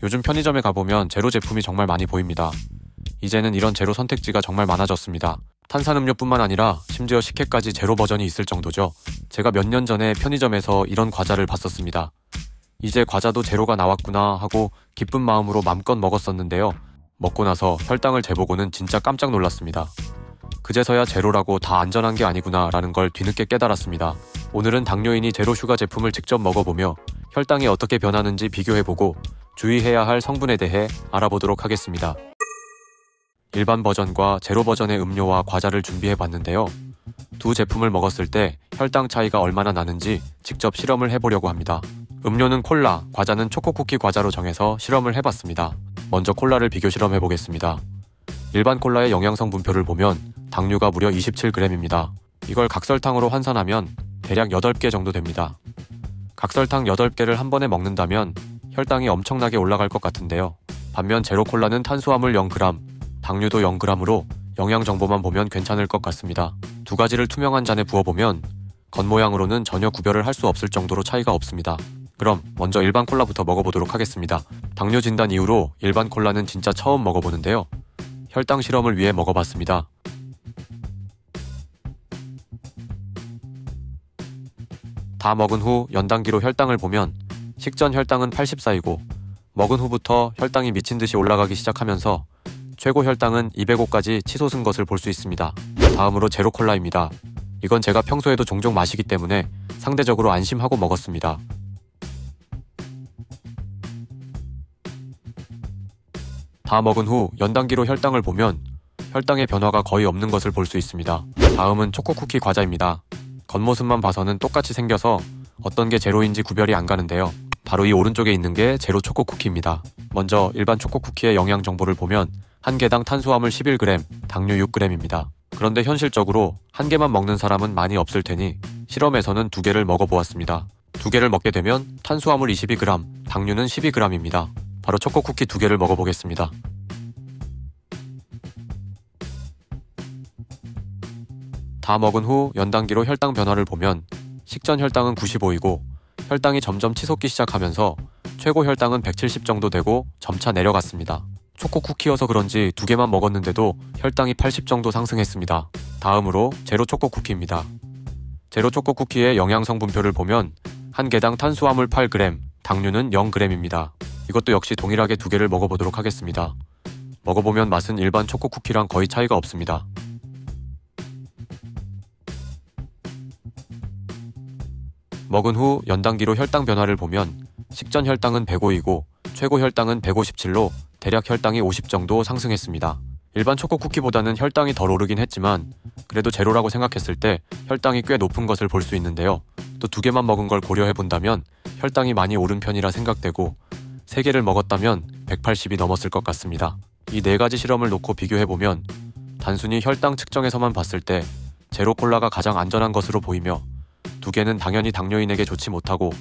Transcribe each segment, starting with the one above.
요즘 편의점에 가보면 제로 제품이 정말 많이 보입니다. 이제는 이런 제로 선택지가 정말 많아졌습니다. 탄산음료뿐만 아니라 심지어 식혜까지 제로 버전이 있을 정도죠. 제가 몇 년 전에 편의점에서 이런 과자를 봤었습니다. 이제 과자도 제로가 나왔구나 하고 기쁜 마음으로 맘껏 먹었었는데요. 먹고 나서 혈당을 재보고는 진짜 깜짝 놀랐습니다. 그제서야 제로라고 다 안전한 게 아니구나 라는 걸 뒤늦게 깨달았습니다. 오늘은 당뇨인이 제로 슈가 제품을 직접 먹어보며 혈당이 어떻게 변하는지 비교해보고 주의해야 할 성분에 대해 알아보도록 하겠습니다. 일반 버전과 제로 버전의 음료와 과자를 준비해봤는데요. 두 제품을 먹었을 때 혈당 차이가 얼마나 나는지 직접 실험을 해보려고 합니다. 음료는 콜라, 과자는 초코쿠키 과자로 정해서 실험을 해봤습니다. 먼저 콜라를 비교 실험해보겠습니다. 일반 콜라의 영양성 분표를 보면 당류가 무려 27g입니다. 이걸 각설탕으로 환산하면 대략 8개 정도 됩니다. 각설탕 8개를 한 번에 먹는다면 혈당이 엄청나게 올라갈 것 같은데요. 반면 제로 콜라는 탄수화물 0g, 당류도 0g으로 영양 정보만 보면 괜찮을 것 같습니다. 두 가지를 투명한 잔에 부어보면 겉모양으로는 전혀 구별을 할 수 없을 정도로 차이가 없습니다. 그럼 먼저 일반 콜라부터 먹어보도록 하겠습니다. 당뇨 진단 이후로 일반 콜라는 진짜 처음 먹어보는데요. 혈당 실험을 위해 먹어봤습니다. 다 먹은 후 연단기로 혈당을 보면 식전 혈당은 84이고 먹은 후부터 혈당이 미친듯이 올라가기 시작하면서 최고 혈당은 205까지 치솟은 것을 볼 수 있습니다. 다음으로 제로 콜라입니다. 이건 제가 평소에도 종종 마시기 때문에 상대적으로 안심하고 먹었습니다. 다 먹은 후 연단기로 혈당을 보면 혈당의 변화가 거의 없는 것을 볼 수 있습니다. 다음은 초코쿠키 과자입니다. 겉모습만 봐서는 똑같이 생겨서 어떤 게 제로인지 구별이 안 가는데요. 바로 이 오른쪽에 있는 게 제로 초코쿠키입니다. 먼저 일반 초코쿠키의 영양 정보를 보면 한 개당 탄수화물 11g, 당류 6g입니다. 그런데 현실적으로 한 개만 먹는 사람은 많이 없을 테니 실험에서는 두 개를 먹어보았습니다. 두 개를 먹게 되면 탄수화물 22g, 당류는 12g입니다. 바로 초코쿠키 두 개를 먹어보겠습니다. 다 먹은 후 연단기로 혈당 변화를 보면 식전 혈당은 95이고 혈당이 점점 치솟기 시작하면서 최고 혈당은 170 정도 되고 점차 내려갔습니다. 초코쿠키여서 그런지 두 개만 먹었는데도 혈당이 80 정도 상승했습니다. 다음으로 제로 초코쿠키입니다. 제로 초코쿠키의 영양성 분표를 보면 한 개당 탄수화물 8g, 당류는 0g입니다. 이것도 역시 동일하게 두 개를 먹어보도록 하겠습니다. 먹어보면 맛은 일반 초코쿠키랑 거의 차이가 없습니다. 먹은 후 연단기로 혈당 변화를 보면 식전 혈당은 105이고 최고 혈당은 157로 대략 혈당이 50 정도 상승했습니다. 일반 초코쿠키보다는 혈당이 덜 오르긴 했지만 그래도 제로라고 생각했을 때 혈당이 꽤 높은 것을 볼 수 있는데요. 또 두 개만 먹은 걸 고려해본다면 혈당이 많이 오른 편이라 생각되고 3개를 먹었다면 180이 넘었을 것 같습니다. 이 4가지 실험을 놓고 비교해보면 단순히 혈당 측정에서만 봤을 때 제로 콜라가 가장 안전한 것으로 보이며 두 개는 당연히 당뇨인에게 좋지 못하고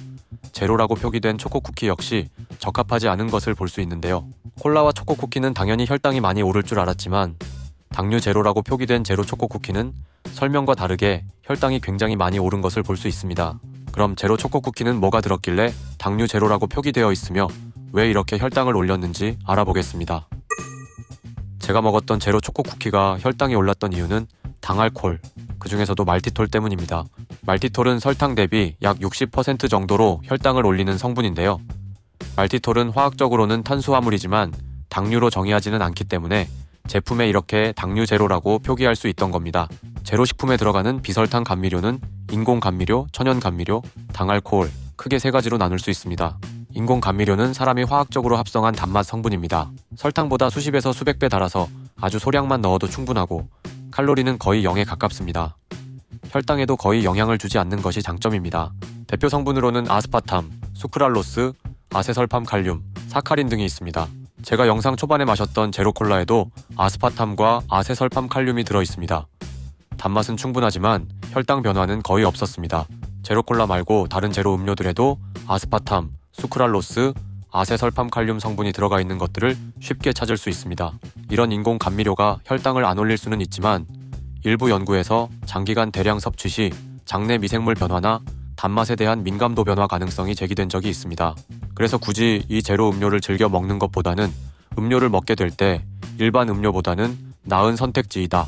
제로라고 표기된 초코쿠키 역시 적합하지 않은 것을 볼 수 있는데요. 콜라와 초코쿠키는 당연히 혈당이 많이 오를 줄 알았지만 당류 제로라고 표기된 제로 초코쿠키는 설명과 다르게 혈당이 굉장히 많이 오른 것을 볼 수 있습니다. 그럼 제로 초코쿠키는 뭐가 들었길래 당류 제로라고 표기되어 있으며 왜 이렇게 혈당을 올렸는지 알아보겠습니다. 제가 먹었던 제로 초코쿠키가 혈당이 올랐던 이유는 당알콜, 그 중에서도 말티톨 때문입니다. 말티톨은 설탕 대비 약 60% 정도로 혈당을 올리는 성분인데요. 말티톨은 화학적으로는 탄수화물이지만 당류로 정의하지는 않기 때문에 제품에 이렇게 당류 제로라고 표기할 수 있던 겁니다. 제로 식품에 들어가는 비설탕 감미료는 인공 감미료, 천연 감미료, 당알코올, 크게 3가지로 나눌 수 있습니다. 인공 감미료는 사람이 화학적으로 합성한 단맛 성분입니다. 설탕보다 수십에서 수백 배 달아서 아주 소량만 넣어도 충분하고 칼로리는 거의 0에 가깝습니다. 혈당에도 거의 영향을 주지 않는 것이 장점입니다. 대표 성분으로는 아스파탐, 수크랄로스, 아세설팜칼륨, 사카린 등이 있습니다. 제가 영상 초반에 마셨던 제로콜라에도 아스파탐과 아세설팜칼륨이 들어있습니다. 단맛은 충분하지만 혈당 변화는 거의 없었습니다. 제로콜라 말고 다른 제로 음료들에도 아스파탐, 수크랄로스, 아세설팜칼륨 성분이 들어가 있는 것들을 쉽게 찾을 수 있습니다. 이런 인공 감미료가 혈당을 안 올릴 수는 있지만 일부 연구에서 장기간 대량 섭취 시 장내 미생물 변화나 단맛에 대한 민감도 변화 가능성이 제기된 적이 있습니다. 그래서 굳이 이 제로 음료를 즐겨 먹는 것보다는 음료를 먹게 될 때 일반 음료보다는 나은 선택지이다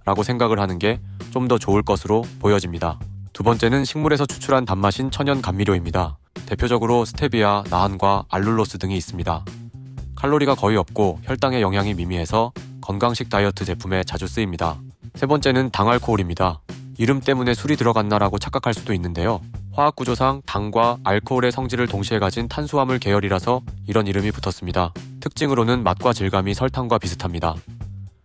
라고 생각을 하는 게 좀 더 좋을 것으로 보여집니다. 두 번째는 식물에서 추출한 단맛인 천연 감미료입니다. 대표적으로 스테비아, 나한과 알룰로스 등이 있습니다. 칼로리가 거의 없고 혈당에 영향이 미미해서 건강식 다이어트 제품에 자주 쓰입니다. 세 번째는 당알코올입니다. 이름 때문에 술이 들어갔나라고 착각할 수도 있는데요. 화학구조상 당과 알코올의 성질을 동시에 가진 탄수화물 계열이라서 이런 이름이 붙었습니다. 특징으로는 맛과 질감이 설탕과 비슷합니다.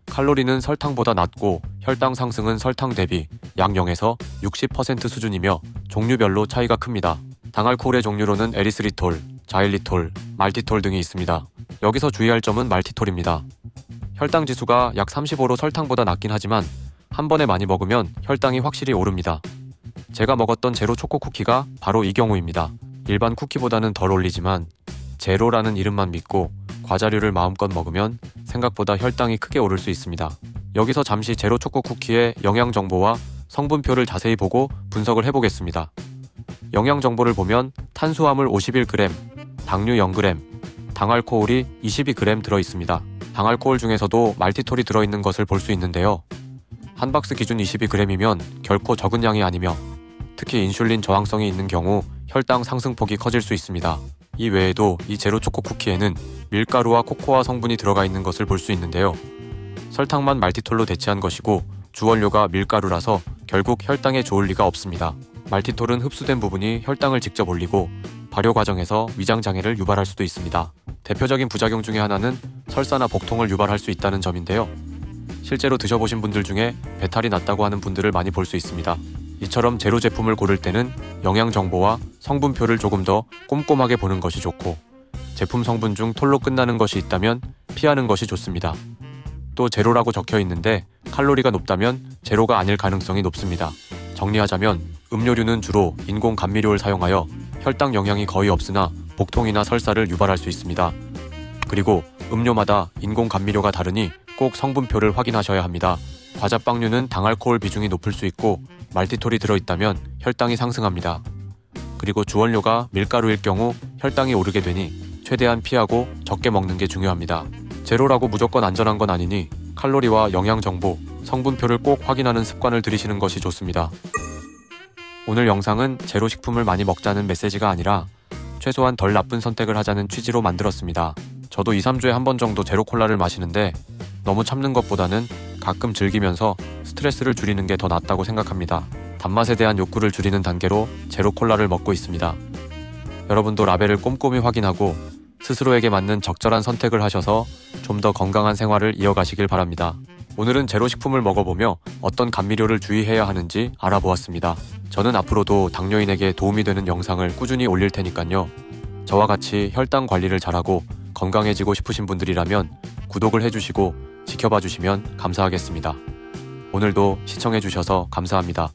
칼로리는 설탕보다 낮고 혈당 상승은 설탕 대비 약 0에서 60% 수준이며 종류별로 차이가 큽니다. 당알코올의 종류로는 에리스리톨, 자일리톨, 말티톨 등이 있습니다. 여기서 주의할 점은 말티톨입니다. 혈당 지수가 약 35로 설탕보다 낮긴 하지만 한 번에 많이 먹으면 혈당이 확실히 오릅니다. 제가 먹었던 제로 초코 쿠키가 바로 이 경우입니다. 일반 쿠키보다는 덜 올리지만 제로라는 이름만 믿고 과자류를 마음껏 먹으면 생각보다 혈당이 크게 오를 수 있습니다. 여기서 잠시 제로 초코 쿠키의 영양 정보와 성분표를 자세히 보고 분석을 해보겠습니다. 영양 정보를 보면 탄수화물 51g, 당류 0g, 당알코올이 22g 들어있습니다. 당알코올 중에서도 말티톨이 들어있는 것을 볼 수 있는데요. 한 박스 기준 22g이면 결코 적은 양이 아니며 특히 인슐린 저항성이 있는 경우 혈당 상승폭이 커질 수 있습니다. 이 외에도 이 제로 초코 쿠키에는 밀가루와 코코아 성분이 들어가 있는 것을 볼 수 있는데요. 설탕만 말티톨로 대체한 것이고 주원료가 밀가루라서 결국 혈당에 좋을 리가 없습니다. 말티톨은 흡수된 부분이 혈당을 직접 올리고 발효 과정에서 위장장애를 유발할 수도 있습니다. 대표적인 부작용 중에 하나는 설사나 복통을 유발할 수 있다는 점인데요. 실제로 드셔보신 분들 중에 배탈이 났다고 하는 분들을 많이 볼 수 있습니다. 이처럼 제로 제품을 고를 때는 영양 정보와 성분표를 조금 더 꼼꼼하게 보는 것이 좋고 제품 성분 중 톨로 끝나는 것이 있다면 피하는 것이 좋습니다. 또 제로라고 적혀 있는데 칼로리가 높다면 제로가 아닐 가능성이 높습니다. 정리하자면 음료류는 주로 인공 감미료를 사용하여 혈당 영향이 거의 없으나 복통이나 설사를 유발할 수 있습니다. 그리고 음료마다 인공 감미료가 다르니 꼭 성분표를 확인하셔야 합니다. 과자 빵류는 당알코올 비중이 높을 수 있고 말티톨이 들어있다면 혈당이 상승합니다. 그리고 주원료가 밀가루일 경우 혈당이 오르게 되니 최대한 피하고 적게 먹는 게 중요합니다. 제로라고 무조건 안전한 건 아니니 칼로리와 영양 정보, 성분표를 꼭 확인하는 습관을 들이시는 것이 좋습니다. 오늘 영상은 제로 식품을 많이 먹자는 메시지가 아니라 최소한 덜 나쁜 선택을 하자는 취지로 만들었습니다. 저도 2-3주에 한 번 정도 제로 콜라를 마시는데 너무 참는 것보다는 가끔 즐기면서 스트레스를 줄이는 게 더 낫다고 생각합니다. 단맛에 대한 욕구를 줄이는 단계로 제로 콜라를 먹고 있습니다. 여러분도 라벨을 꼼꼼히 확인하고 스스로에게 맞는 적절한 선택을 하셔서 좀 더 건강한 생활을 이어가시길 바랍니다. 오늘은 제로 식품을 먹어보며 어떤 감미료를 주의해야 하는지 알아보았습니다. 저는 앞으로도 당뇨인에게 도움이 되는 영상을 꾸준히 올릴 테니까요. 저와 같이 혈당 관리를 잘하고 건강해지고 싶으신 분들이라면 구독을 해주시고 지켜봐 주시면 감사하겠습니다. 오늘도 시청해주셔서 감사합니다.